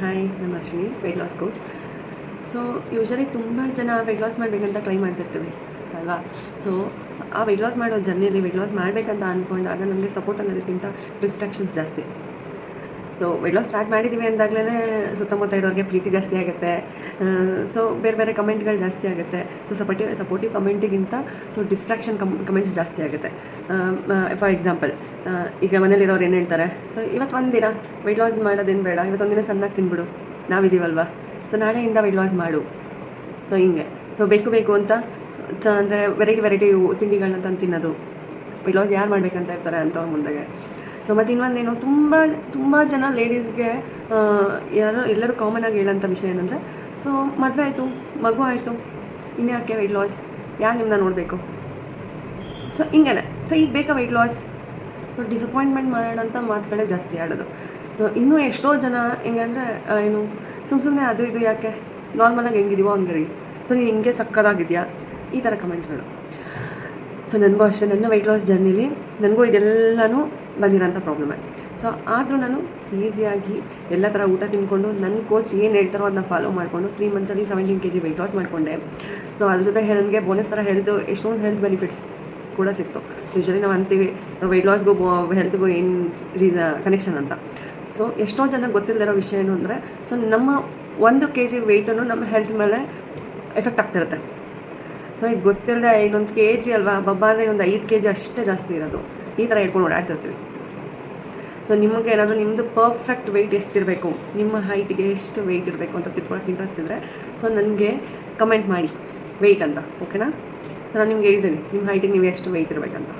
Hi, ನಾನು Ashwini, weight loss coach. So usually ತುಂಬ ಜನ ವೆಯ್ಟ್ ಲಾಸ್ ಮಾಡಬೇಕಂತ ಟ್ರೈ ಮಾಡ್ತಿರ್ತೀವಿ ಅಲ್ವಾ. ಸೊ ಆ ವೆಯ್ಟ್ ಲಾಸ್ ಮಾಡೋ ಜರ್ನಿಯಲ್ಲಿ ವೆಯ್ಟ್ ಲಾಸ್ ಮಾಡಬೇಕಂತ ಅಂದ್ಕೊಂಡಾಗ ನಮಗೆ ಸಪೋರ್ಟ್ ಅನ್ನೋದಕ್ಕಿಂತ ಡಿಸ್ಟ್ರಾಕ್ಷನ್ಸ್ ಜಾಸ್ತಿ. ಸೊ ವೆಯ್ಟ್ ಲಾಸ್ ಸ್ಟಾರ್ಟ್ ಮಾಡಿದ್ದೀವಿ ಅಂದಾಗಲೇ ಸುತ್ತಮುತ್ತ ಇರೋರಿಗೆ ಪ್ರೀತಿ ಜಾಸ್ತಿ ಆಗುತ್ತೆ. ಸೊ ಬೇರೆ ಬೇರೆ ಕಮೆಂಟ್ಗಳು ಜಾಸ್ತಿ ಆಗುತ್ತೆ. ಸೊ ಸಪೋರ್ಟಿವ್ ಕಮೆಂಟಿಗಿಂತ ಡಿಸ್ಟ್ರಾಕ್ಷನ್ ಕಮೆಂಟ್ಸ್ ಜಾಸ್ತಿ ಆಗುತ್ತೆ. ಫಾರ್ ಎಕ್ಸಾಂಪಲ್, ಈಗ ಮನೇಲಿರೋರು ಏನು ಹೇಳ್ತಾರೆ, ಸೊ ಇವತ್ತು ಒಂದಿನ ವೆಯ್ಟ್ ಲಾಸ್ ಮಾಡೋದೇನು ಬೇಡ, ಇವತ್ತೊಂದಿನ ಚೆನ್ನಾಗಿ ತಿನ್ಬಿಡು, ನಾವಿದ್ದೀವಲ್ವ, ಸೊ ನಾಳೆಯಿಂದ ವೆಯ್ಟ್ ಲಾಸ್ ಮಾಡು. ಸೊ ಹಿಂಗೆ ಬೇಕು ಅಂತ ಅಂದರೆ ವೆರೈಟಿ ತಿಂಡಿಗಳನ್ನ ತಂದು ತಿನ್ನೋದು. ವೆಯ್ಟ್ ಲಾಸ್ ಯಾರು ಮಾಡಬೇಕಂತ ಇರ್ತಾರೆ ಅಂಥವ್ರ ಮುಂದೆಗೆ. ಸೊ ಮತ್ತು ಇನ್ನೊಂದೇನು, ತುಂಬ ಜನ ಲೇಡೀಸ್ಗೆ ಎಲ್ಲರೂ ಕಾಮನಾಗಿ ಹೇಳೋಂಥ ವಿಷಯ ಏನಂದರೆ, ಸೊ ಮದುವೆ ಆಯಿತು, ಮಗು ಆಯಿತು, ಇನ್ಯಾಕೆ ವೆಯ್ಟ್ ಲಾಸ್, ಯಾರು ನಿಮ್ಮನ್ನ ನೋಡಬೇಕು, ಸೊ ಹಿಂಗೇನೆ. ಸೊ ಈಗ ಬೇಕಾ ವೆಯ್ಟ್ ಲಾಸ್? ಸೊ ಡಿಸಪಾಯಿಂಟ್ಮೆಂಟ್ ಮಾಡೋಂಥ ಮಾತುಗಳೇ ಜಾಸ್ತಿ ಆಡೋದು. ಸೊ ಇನ್ನೂ ಎಷ್ಟೋ ಜನ ಹೆಂಗೆ ಅಂದರೆ ಏನು ಸುಮ್ಮನೆ ಅದು ಇದು ಯಾಕೆ, ನಾರ್ಮಲಾಗಿ ಹೆಂಗಿದೀವೋ ಹಂಗಿರಿ, ಸೊ ನೀನು ಹಿಂಗೆ ಸಕ್ಕದಾಗಿದೆಯಾ, ಈ ಥರ ಕಮೆಂಟ್ಗಳು. ಸೊ ನನಗೂ ಅಷ್ಟೇ, ನನ್ನ ವೆಯ್ಟ್ ಲಾಸ್ ಜರ್ನಿಲಿ ನನಗೂ ಇದೆಲ್ಲನೂ ಬಂದಿರೋಂಥ ಪ್ರಾಬ್ಲಮೇ. ಸೊ ಆದರೂ ನಾನು ಈಸಿಯಾಗಿ ಎಲ್ಲ ಥರ ಊಟ ತಿಂದ್ಕೊಂಡು ನನ್ನ ಕೋಚ್ ಏನು ಹೇಳ್ತಾರೋ ಅದನ್ನ ಫಾಲೋ ಮಾಡಿಕೊಂಡು 3 ಮಂತ್ಸಲ್ಲಿ 17 kg ವೆಯ್ಟ್ ಲಾಸ್ ಮಾಡಿಕೊಂಡೆ. ಸೊ ಅದ್ರ ಜೊತೆ ನನಗೆ ಬೋನಸ್ ಥರ ಎಷ್ಟೊಂದು ಹೆಲ್ತ್ ಬೆನಿಫಿಟ್ಸ್ ಕೂಡ ಸಿಕ್ತು. ಸೊ ಯೂಶ್ವಲಿ ನಾವು ಅಂತೀವಿ ವೆಯ್ಟ್ ಲಾಸ್ಗೂ ಹೆಲ್ತ್ಗೂ ಏನು ಕನೆಕ್ಷನ್ ಅಂತ. ಸೊ ಎಷ್ಟೋ ಜನಕ್ಕೆ ಗೊತ್ತಿಲ್ಲದಿರೋ ವಿಷಯ ಏನು ಅಂದರೆ, ಸೊ ನಮ್ಮ 1 kg ವೆಯ್ಟನ್ನು ನಮ್ಮ ಹೆಲ್ತ್ ಮೇಲೆ ಎಫೆಕ್ಟ್ ಆಗ್ತಿರುತ್ತೆ. ಸೊ ಇದು ಗೊತ್ತಿಲ್ಲದೆ ಇನ್ನೊಂದು kg ಅಲ್ವಾ ಬಬ್ಬ ಅಂದರೆ ಇನ್ನೊಂದು 5 kg ಅಷ್ಟೇ ಜಾಸ್ತಿ ಇರೋದು, ಈ ಥರ ಹೇಳ್ಕೊಂಡು ಓಡಾಡ್ತಿರ್ತೀವಿ. ಸೊ ನಿಮಗೆ ಏನಾದರೂ ನಿಮ್ಮದು ಪರ್ಫೆಕ್ಟ್ ವೆಯ್ಟ್ ಎಷ್ಟಿರಬೇಕು, ನಿಮ್ಮ ಹೈಟಿಗೆ ಎಷ್ಟು ವೆಯ್ಟ್ ಇರಬೇಕು ಅಂತ ತಿಳ್ಕೊಳಕ್ಕೆ ಇಂಟ್ರೆಸ್ಟ್ ಇದ್ದರೆ, ಸೊ ನನಗೆ ಕಮೆಂಟ್ ಮಾಡಿ ವೆಯ್ಟ್ ಅಂತ, ಓಕೆನಾ. ಸೊ ನಾನು ನಿಮ್ಗೆ ಹೇಳ್ತೀನಿ ನಿಮ್ಮ ಹೈಟಿಗೆ ನೀವು ಎಷ್ಟು ವೆಯ್ಟ್ ಇರಬೇಕಂತ.